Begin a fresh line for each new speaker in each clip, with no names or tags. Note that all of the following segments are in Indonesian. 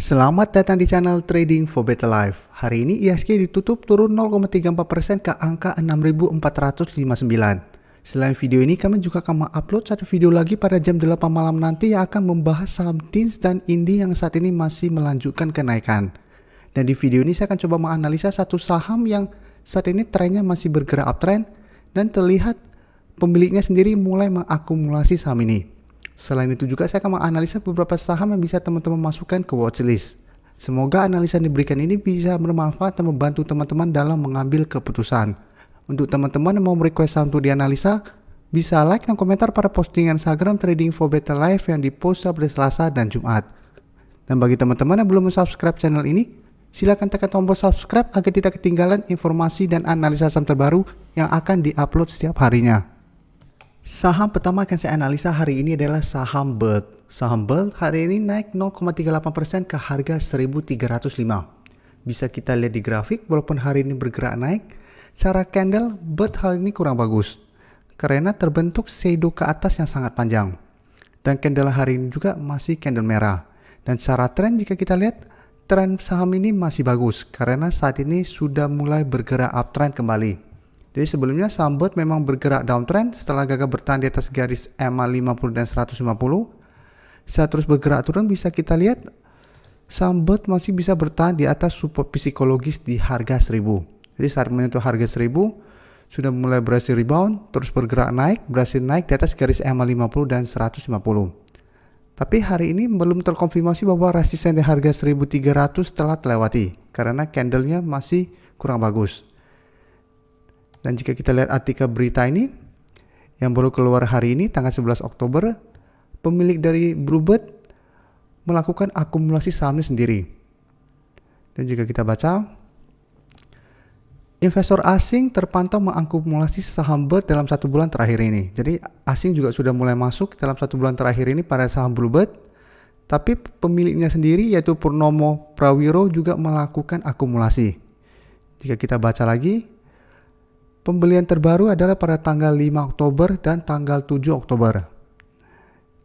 Selamat datang di channel Trading for Better Life. Hari ini IHSG ditutup turun 0,34% ke angka 6.459. Selain video ini, kami juga akan mengupload satu video lagi pada jam 8 malam nanti yang akan membahas saham TINS dan INDI yang saat ini masih melanjutkan kenaikan. Dan di video ini saya akan coba menganalisa satu saham yang saat ini trennya masih bergerak uptrend dan terlihat pemiliknya sendiri mulai mengakumulasi saham ini. Selain itu juga saya akan menganalisa beberapa saham yang bisa teman-teman masukkan ke watchlist. Semoga analisa yang diberikan ini bisa bermanfaat dan membantu teman-teman dalam mengambil keputusan. Untuk teman-teman yang mau request saham untuk dianalisa, bisa like dan komentar pada postingan Instagram Trading for Better Life yang dipost pada Selasa dan Jumat. Dan bagi teman-teman yang belum subscribe channel ini, silakan tekan tombol subscribe agar tidak ketinggalan informasi dan analisa saham terbaru yang akan diupload setiap harinya. Saham pertama akan saya analisa hari ini adalah saham BIRD. Saham BIRD hari ini naik 0,38% ke harga 1.305. Bisa kita lihat di grafik, walaupun hari ini bergerak naik, secara candle BIRD hari ini kurang bagus karena terbentuk shadow ke atas yang sangat panjang. Dan candle hari ini juga masih candle merah. Dan secara tren jika kita lihat, tren saham ini masih bagus karena saat ini sudah mulai bergerak uptrend kembali. Jadi sebelumnya saham BIRD memang bergerak downtrend setelah gagal bertahan di atas garis EMA 50 dan 150. Saat terus bergerak turun bisa kita lihat saham BIRD masih bisa bertahan di atas support psikologis di harga 1000. Jadi saat menyentuh harga 1000 sudah mulai berhasil rebound, terus bergerak naik, berhasil naik di atas garis EMA 50 dan 150. Tapi hari ini belum terkonfirmasi bahwa resisten di harga 1300 telah terlewati karena candlenya masih kurang bagus. Dan jika kita lihat artikel berita ini yang baru keluar hari ini tanggal 11 Oktober, pemilik dari Bluebird melakukan akumulasi sahamnya sendiri. Dan jika kita baca, investor asing terpantau mengakumulasi saham BIRD dalam 1 bulan terakhir ini. Jadi asing juga sudah mulai masuk dalam 1 bulan terakhir ini pada saham Bluebird. Tapi pemiliknya sendiri yaitu Purnomo Prawiro juga melakukan akumulasi. Jika kita baca lagi, pembelian terbaru adalah pada tanggal 5 Oktober dan tanggal 7 Oktober.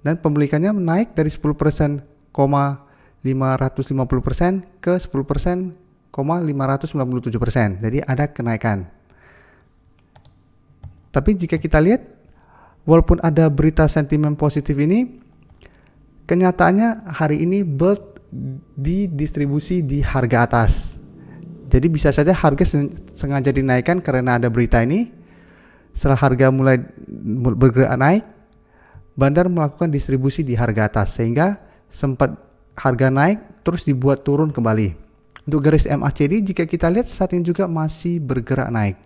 Dan pembeliannya naik dari 10,550% ke 10,597%. Jadi ada kenaikan. Tapi jika kita lihat, walaupun ada berita sentimen positif ini, kenyataannya hari ini BIRD didistribusi di harga atas. Jadi bisa saja harga sengaja dinaikkan karena ada berita ini. Setelah harga mulai bergerak naik, bandar melakukan distribusi di harga atas sehingga sempat harga naik terus dibuat turun kembali. Untuk garis MACD jika kita lihat saat ini juga masih bergerak naik.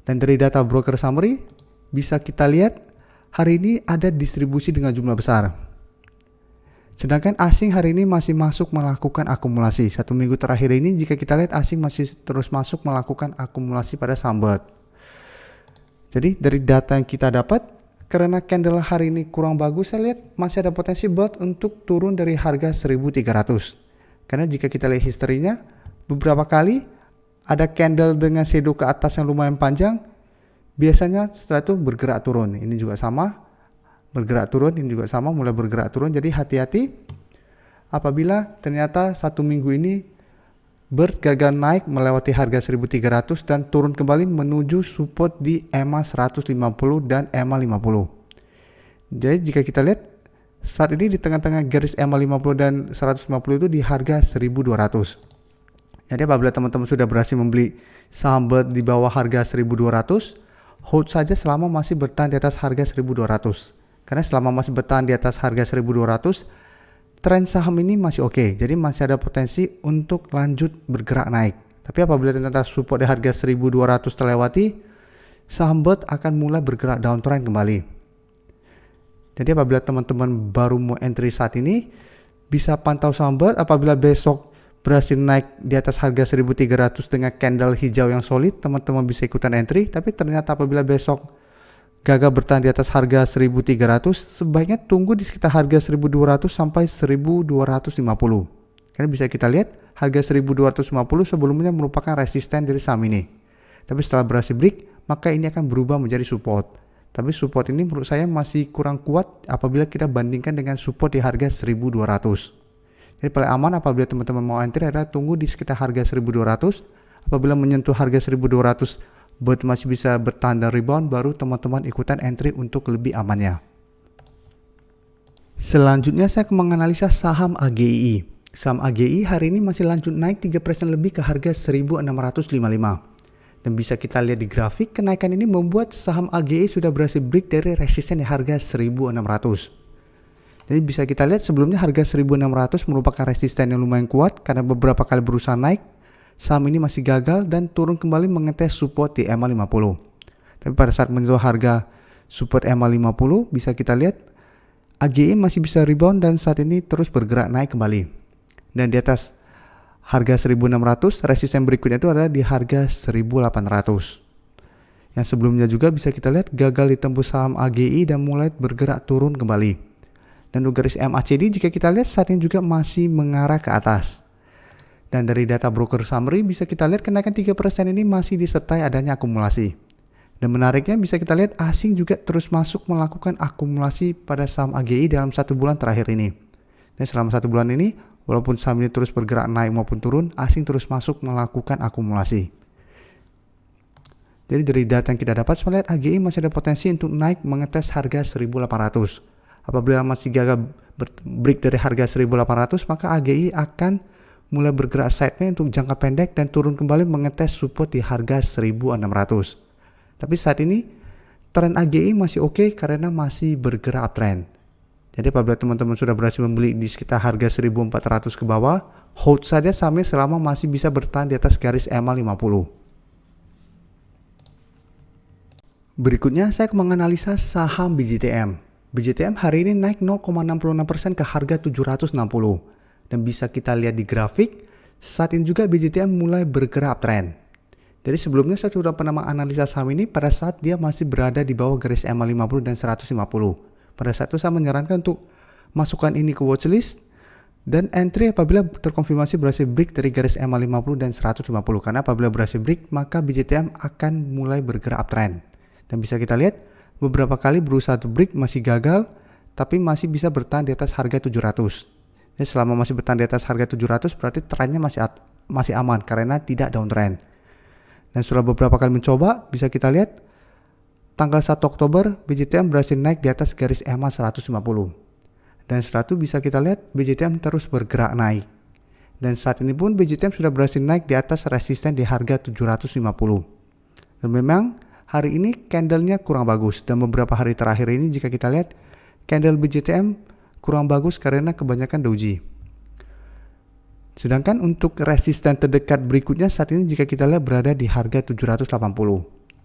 Dan dari data broker summary bisa kita lihat hari ini ada distribusi dengan jumlah besar. Sedangkan asing hari ini masih masuk melakukan akumulasi. 1 minggu terakhir ini jika kita lihat asing masih terus masuk melakukan akumulasi pada saham BIRD. Jadi dari data yang kita dapat, karena candle hari ini kurang bagus, saya lihat masih ada potensi BIRD untuk turun dari harga 1.300. Karena jika kita lihat historinya, beberapa kali ada candle dengan shadow ke atas yang lumayan panjang, biasanya setelah itu bergerak turun. Ini juga sama. Bergerak turun, ini juga sama, mulai bergerak turun. Jadi hati-hati apabila ternyata 1 minggu ini BIRD gagal naik melewati harga 1300 dan turun kembali menuju support di EMA 150 dan EMA 50. Jadi jika kita lihat saat ini di tengah-tengah garis EMA 50 dan 150 itu di harga 1200. Jadi apabila teman-teman sudah berhasil membeli saham BIRD di bawah harga 1200, hold saja selama masih bertahan di atas harga 1200. Karena selama masih bertahan di atas harga 1200, tren saham ini masih oke. Jadi masih ada potensi untuk lanjut bergerak naik. Tapi apabila ternyata support di harga 1200 terlewati, saham BIRD akan mulai bergerak downtrend kembali. Jadi apabila teman-teman baru mau entry saat ini, bisa pantau saham BIRD. Apabila besok berhasil naik di atas harga 1300 dengan candle hijau yang solid, teman-teman bisa ikutan entry. Tapi ternyata apabila besok gagal bertahan di atas harga 1300, sebaiknya tunggu di sekitar harga 1200 sampai 1250. Karena bisa kita lihat harga 1250 sebelumnya merupakan resisten dari saham ini. Tapi setelah berhasil break, maka ini akan berubah menjadi support. Tapi support ini menurut saya masih kurang kuat apabila kita bandingkan dengan support di harga 1200. Jadi paling aman apabila teman-teman mau entry adalah tunggu di sekitar harga 1200. Apabila menyentuh harga 1200 masih bisa bertahan dan rebound, baru teman-teman ikutan entry untuk lebih amannya. Selanjutnya saya akan menganalisa saham AGI. Saham AGI hari ini masih lanjut naik 3% lebih ke harga 1655. Dan bisa kita lihat di grafik, kenaikan ini membuat saham AGI sudah berhasil break dari resisten di harga 1600. Jadi bisa kita lihat sebelumnya harga 1600 merupakan resisten yang lumayan kuat karena beberapa kali berusaha naik. Saham ini masih gagal dan turun kembali mengetes support di EMA 50. Tapi pada saat menyentuh harga support EMA 50, bisa kita lihat AGI masih bisa rebound dan saat ini terus bergerak naik kembali. Dan di atas harga 1600, resisten berikutnya itu adalah di harga 1800. Yang sebelumnya juga bisa kita lihat gagal ditembus saham AGI dan mulai bergerak turun kembali. Dan untuk garis MACD jika kita lihat saat ini juga masih mengarah ke atas. Dan dari data broker summary bisa kita lihat kenaikan 3% ini masih disertai adanya akumulasi. Dan menariknya bisa kita lihat asing juga terus masuk melakukan akumulasi pada saham AGI dalam 1 bulan terakhir ini. Dan selama 1 bulan ini, walaupun saham ini terus bergerak naik maupun turun, asing terus masuk melakukan akumulasi. Jadi dari data yang kita dapat, saya melihat AGI masih ada potensi untuk naik mengetes harga 1800. Apabila masih gagal break dari harga 1800, maka AGI akan mulai bergerak sideways untuk jangka pendek dan turun kembali mengetes support di harga 1600. Tapi saat ini tren AGI masih oke karena masih bergerak uptrend. Jadi apabila teman-teman sudah berhasil membeli di sekitar harga 1400 ke bawah, hold saja sahamnya selama masih bisa bertahan di atas garis EMA 50. Berikutnya saya akan menganalisa saham BJTM. BJTM hari ini naik 0,66% ke harga 760. Dan bisa kita lihat di grafik, saat ini juga BJTM mulai bergerak uptrend. Jadi sebelumnya saya sudah pernah menganalisa saham ini pada saat dia masih berada di bawah garis EMA 50 dan 150. Pada saat itu saya menyarankan untuk masukkan ini ke watchlist dan entry apabila terkonfirmasi berhasil break dari garis EMA 50 dan 150. Karena apabila berhasil break, maka BJTM akan mulai bergerak uptrend. Dan bisa kita lihat beberapa kali berusaha to break masih gagal, tapi masih bisa bertahan di atas harga 700. Jadi selama masih bertahan di atas harga 700 berarti trennya masih aman karena tidak downtrend. Dan setelah beberapa kali mencoba, bisa kita lihat tanggal 1 Oktober BJTM berhasil naik di atas garis EMA 150. Dan setelah itu bisa kita lihat BJTM terus bergerak naik. Dan saat ini pun BJTM sudah berhasil naik di atas resisten di harga 750. Dan memang hari ini candlenya kurang bagus. Dan beberapa hari terakhir ini jika kita lihat candle BJTM kurang bagus karena kebanyakan doji. Sedangkan untuk resisten terdekat berikutnya saat ini jika kita lihat berada di harga 780.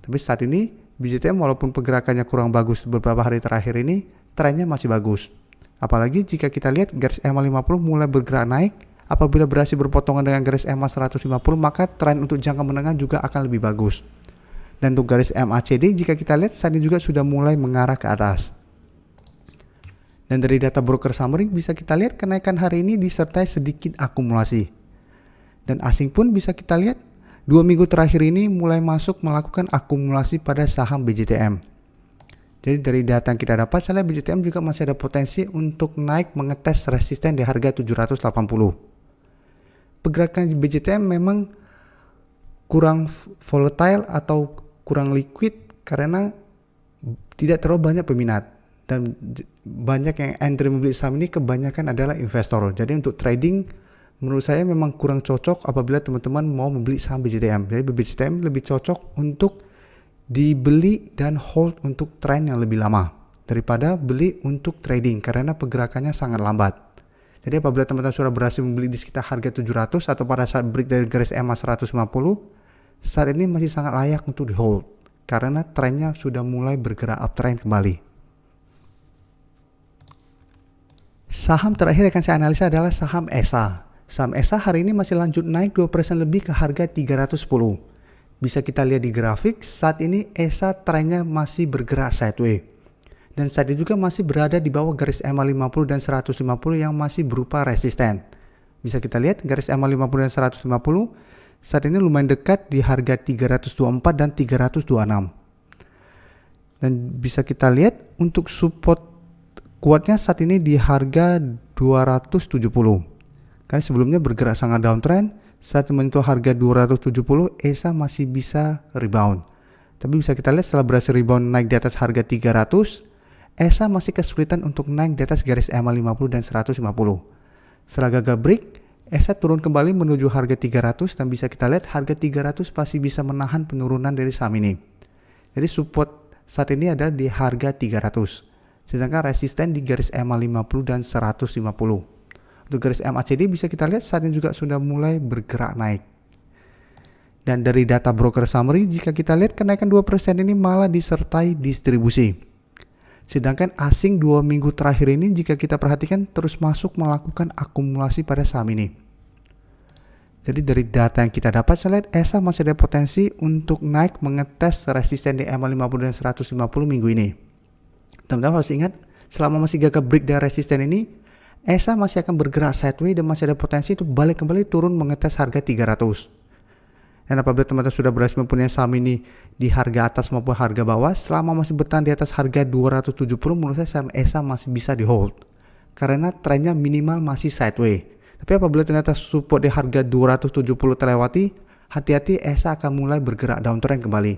Tapi saat ini BJTM walaupun pergerakannya kurang bagus beberapa hari terakhir ini, trennya masih bagus. Apalagi jika kita lihat garis EMA 50 mulai bergerak naik, apabila berhasil berpotongan dengan garis EMA 150, maka tren untuk jangka menengah juga akan lebih bagus. Dan untuk garis MACD jika kita lihat saat ini juga sudah mulai mengarah ke atas. Dan dari data broker summary bisa kita lihat kenaikan hari ini disertai sedikit akumulasi. Dan asing pun bisa kita lihat 2 minggu terakhir ini mulai masuk melakukan akumulasi pada saham BJTM. Jadi dari data yang kita dapat, saya lihat BJTM juga masih ada potensi untuk naik mengetes resisten di harga 780. Pergerakan BJTM memang kurang volatile atau kurang liquid karena tidak terlalu banyak peminat. Dan banyak yang entry membeli saham ini kebanyakan adalah investor. Jadi untuk trading menurut saya memang kurang cocok apabila teman-teman mau membeli saham BJTM. Jadi BJTM lebih cocok untuk dibeli dan hold untuk tren yang lebih lama daripada beli untuk trading karena pergerakannya sangat lambat. Jadi apabila teman-teman sudah berhasil membeli di sekitar harga 700 atau pada saat break dari garis EMA 150, saat ini masih sangat layak untuk di hold karena trennya sudah mulai bergerak uptrend kembali. Saham terakhir yang akan saya analisa adalah saham ESA. Saham ESA hari ini masih lanjut naik 2% lebih ke harga 310. Bisa kita lihat di grafik, saat ini ESA trennya masih bergerak sideways. Dan saat ini juga masih berada di bawah garis EMA 50 dan 150 yang masih berupa resisten. Bisa kita lihat garis EMA 50 dan 150 saat ini lumayan dekat di harga 324 dan 326. Dan bisa kita lihat untuk support kuatnya saat ini di harga 270. Karena sebelumnya bergerak sangat downtrend, saat menyentuh harga 270 ESA masih bisa rebound. Tapi bisa kita lihat setelah berhasil rebound naik di atas harga 300, ESA masih kesulitan untuk naik di atas garis EMA 50 dan 150. Setelah gagal break, ESA turun kembali menuju harga 300 dan bisa kita lihat harga 300 masih bisa menahan penurunan dari saham ini. Jadi support saat ini ada di harga 300. Sedangkan resisten di garis EMA 50 dan 150. Untuk garis MACD bisa kita lihat saat ini juga sudah mulai bergerak naik. Dan dari data broker summary, jika kita lihat kenaikan 2% ini malah disertai distribusi. Sedangkan asing 2 minggu terakhir ini jika kita perhatikan terus masuk melakukan akumulasi pada saham ini. Jadi dari data yang kita dapat, saya lihat ESA masih ada potensi untuk naik mengetes resisten di EMA 50 dan 150 minggu ini. Teman-teman harus ingat, selama masih gagal break dari resisten ini, ESA masih akan bergerak sideways dan masih ada potensi untuk balik kembali turun mengetes harga 300. Dan apabila teman-teman sudah berhasil mempunyai saham ini di harga atas maupun harga bawah, selama masih bertahan di atas harga 270, menurut saya saham ESA masih bisa di hold. Karena trennya minimal masih sideways. Tapi apabila ternyata support di harga 270 terlewati, hati-hati ESA akan mulai bergerak downtrend kembali.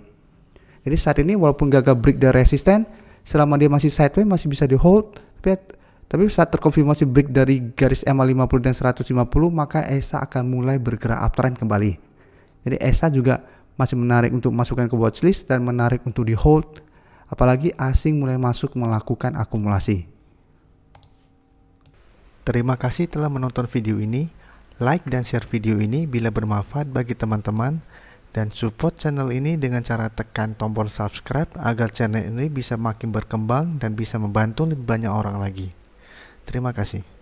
Jadi saat ini walaupun gagal break dari resisten, selama dia masih sideways masih bisa di hold. Tapi saat terkonfirmasi break dari garis EMA 50 dan 150, maka ESA akan mulai bergerak uptrend kembali. Jadi ESA juga masih menarik untuk masukkan ke watchlist dan menarik untuk di hold, apalagi asing mulai masuk melakukan akumulasi. Terima kasih telah menonton video ini. Like dan share video ini bila bermanfaat bagi teman-teman, dan support channel ini dengan cara tekan tombol subscribe agar channel ini bisa makin berkembang dan bisa membantu lebih banyak orang lagi. Terima kasih.